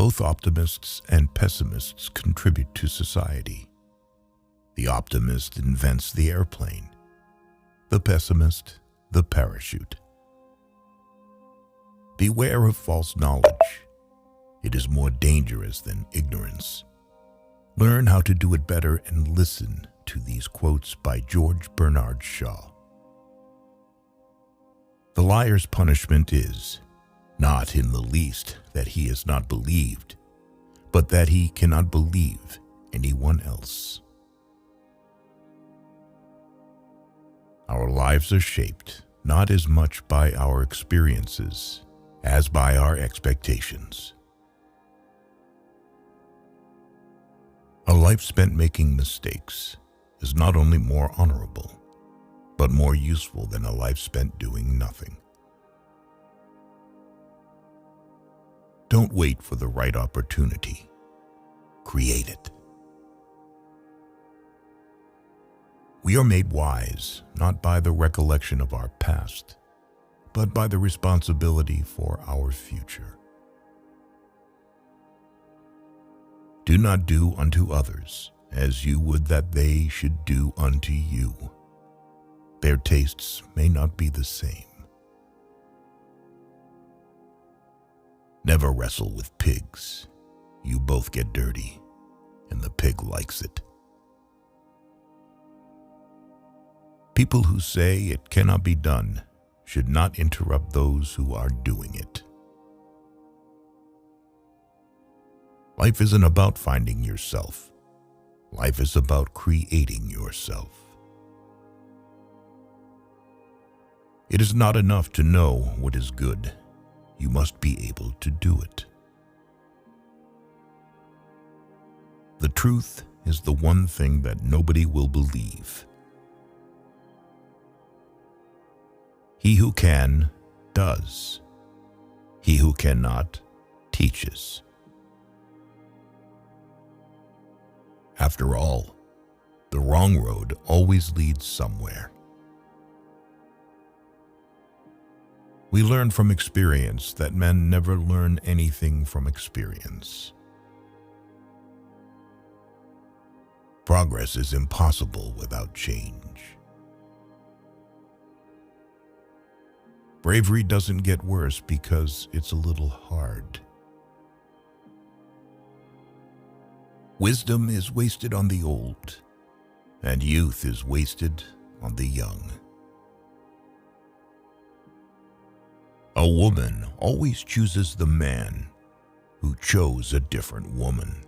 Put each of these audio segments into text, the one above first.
Both optimists and pessimists contribute to society. The optimist invents the airplane, the pessimist, the parachute. Beware of false knowledge. It is more dangerous than ignorance. Learn how to do it better and listen to these quotes by George Bernard Shaw. The liar's punishment is, not in the least that he is not believed, but that he cannot believe anyone else. Our lives are shaped not as much by our experiences as by our expectations. A life spent making mistakes is not only more honorable, but more useful than a life spent doing nothing. Don't wait for the right opportunity. Create it. We are made wise not by the recollection of our past, but by the responsibility for our future. Do not do unto others as you would that they should do unto you. Their tastes may not be the same. Never wrestle with pigs. You both get dirty, and the pig likes it. People who say it cannot be done should not interrupt those who are doing it. Life isn't about finding yourself. Life is about creating yourself. It is not enough to know what is good. You must be able to do it. The truth is the one thing that nobody will believe. He who can, does. He who cannot, teaches. After all, the wrong road always leads somewhere. We learn from experience that men never learn anything from experience. Progress is impossible without change. Bravery doesn't get worse because it's a little hard. Wisdom is wasted on the old, and youth is wasted on the young. A woman always chooses the man who chose a different woman.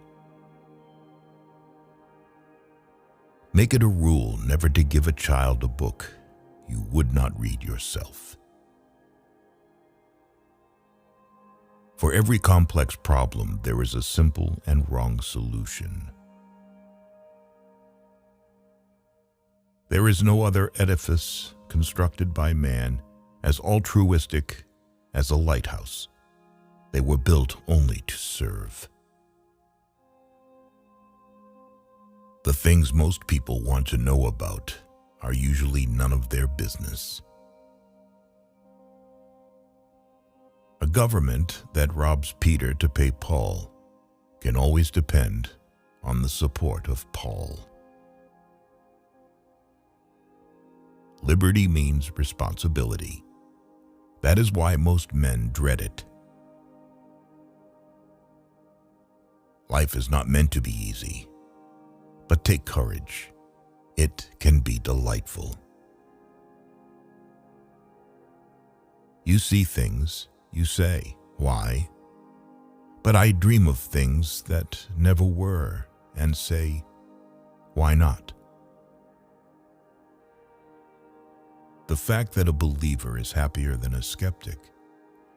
Make it a rule never to give a child a book you would not read yourself. For every complex problem, there is a simple and wrong solution. There is no other edifice constructed by man as altruistic as a lighthouse. They were built only to serve. The things most people want to know about are usually none of their business. A government that robs Peter to pay Paul can always depend on the support of Paul. Liberty means responsibility. That is why most men dread it. Life is not meant to be easy, but take courage. It can be delightful. You see things, you say, "Why?" But I dream of things that never were and say, "Why not?" The fact that a believer is happier than a skeptic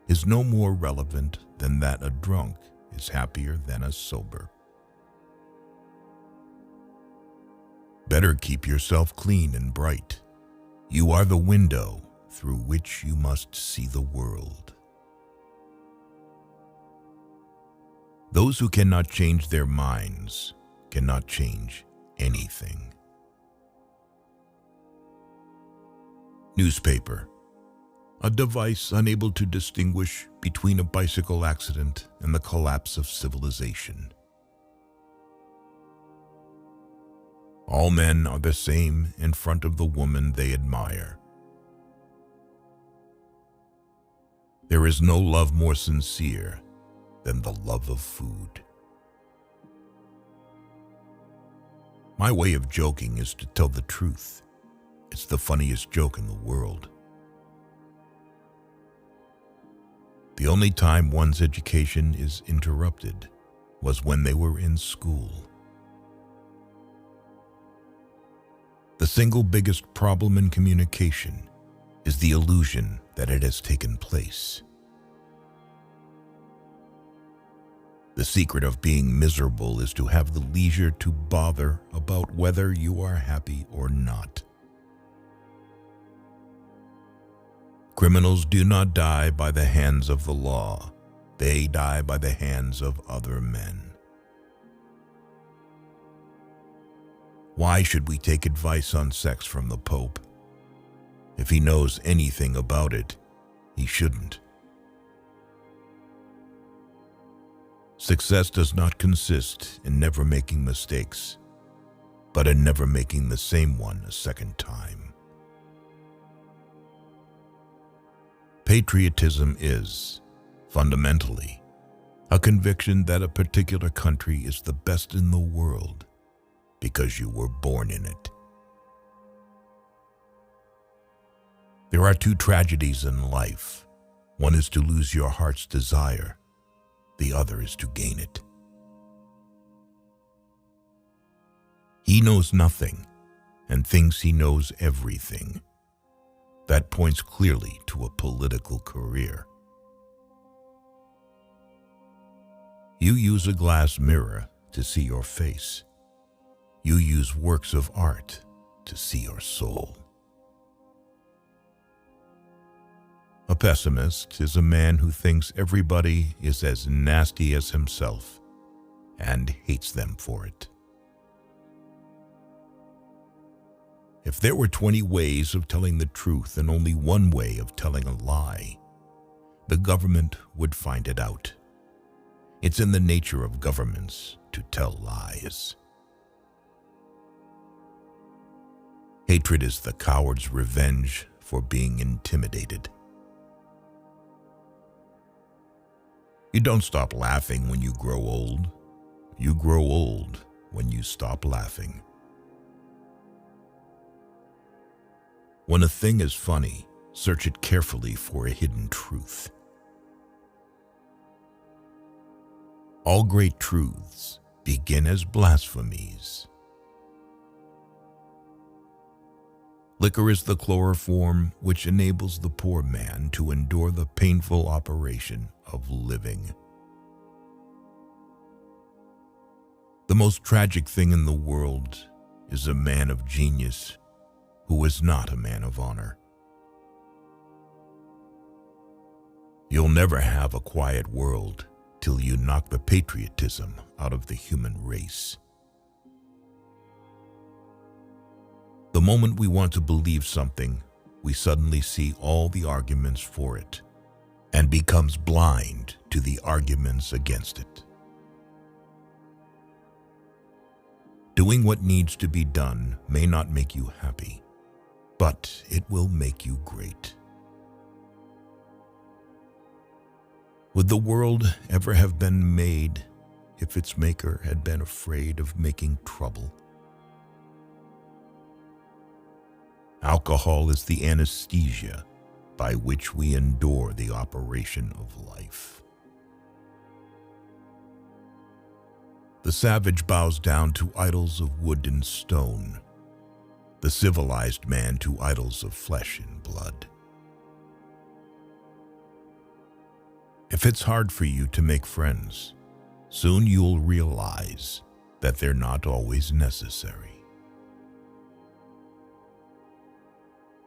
is no more relevant than that a drunk is happier than a sober. Better keep yourself clean and bright. You are the window through which you must see the world. Those who cannot change their minds cannot change anything. Newspaper. a device unable to distinguish between a bicycle accident and the collapse of civilization. All men are the same in front of the woman they admire. There is no love more sincere than the love of food. My way of joking is to tell the truth. It's the funniest joke in the world. The only time one's education is interrupted was when they were in school. The single biggest problem in communication is the illusion that it has taken place. The secret of being miserable is to have the leisure to bother about whether you are happy or not. Criminals do not die by the hands of the law. They die by the hands of other men. Why should we take advice on sex from the Pope? If he knows anything about it, he shouldn't. Success does not consist in never making mistakes, but in never making the same one a second time. Patriotism is, fundamentally, a conviction that a particular country is the best in the world because you were born in it. There are two tragedies in life. One is to lose your heart's desire. The other is to gain it. He knows nothing and thinks he knows everything. That points clearly to a political career. You use a glass mirror to see your face. You use works of art to see your soul. A pessimist is a man who thinks everybody is as nasty as himself and hates them for it. If there were 20 ways of telling the truth and only one way of telling a lie, the government would find it out. It's in the nature of governments to tell lies. Hatred is the coward's revenge for being intimidated. You don't stop laughing when you grow old. You grow old when you stop laughing. When a thing is funny, search it carefully for a hidden truth. All great truths begin as blasphemies. Liquor is the chloroform which enables the poor man to endure the painful operation of living. The most tragic thing in the world is a man of genius who is not a man of honor. You'll never have a quiet world till you knock the patriotism out of the human race. The moment we want to believe something, we suddenly see all the arguments for it and becomes blind to the arguments against it. Doing what needs to be done may not make you happy, but it will make you great. Would the world ever have been made if its maker had been afraid of making trouble? Alcohol is the anesthesia by which we endure the operation of life. The savage bows down to idols of wood and stone, the civilized man to idols of flesh and blood. If it's hard for you to make friends, soon you'll realize that they're not always necessary.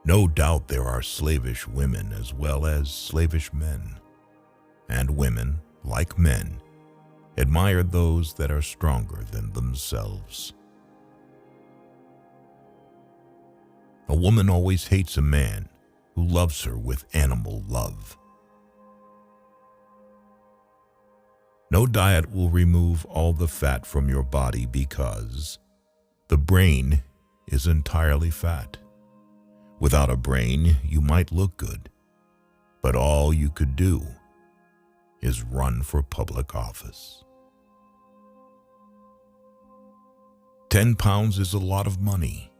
No doubt there are slavish women as well as slavish men, and women, like men, admire those that are stronger than themselves. A woman always hates a man who who loves her with animal love. No diet will remove all the fat from your body because the brain is entirely fat. Without a brain, you might look good, but all you could do is run for public office. 10 pounds is a lot of money.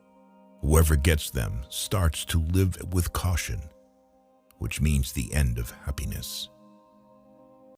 Whoever gets them starts to live with caution, which means the end of happiness.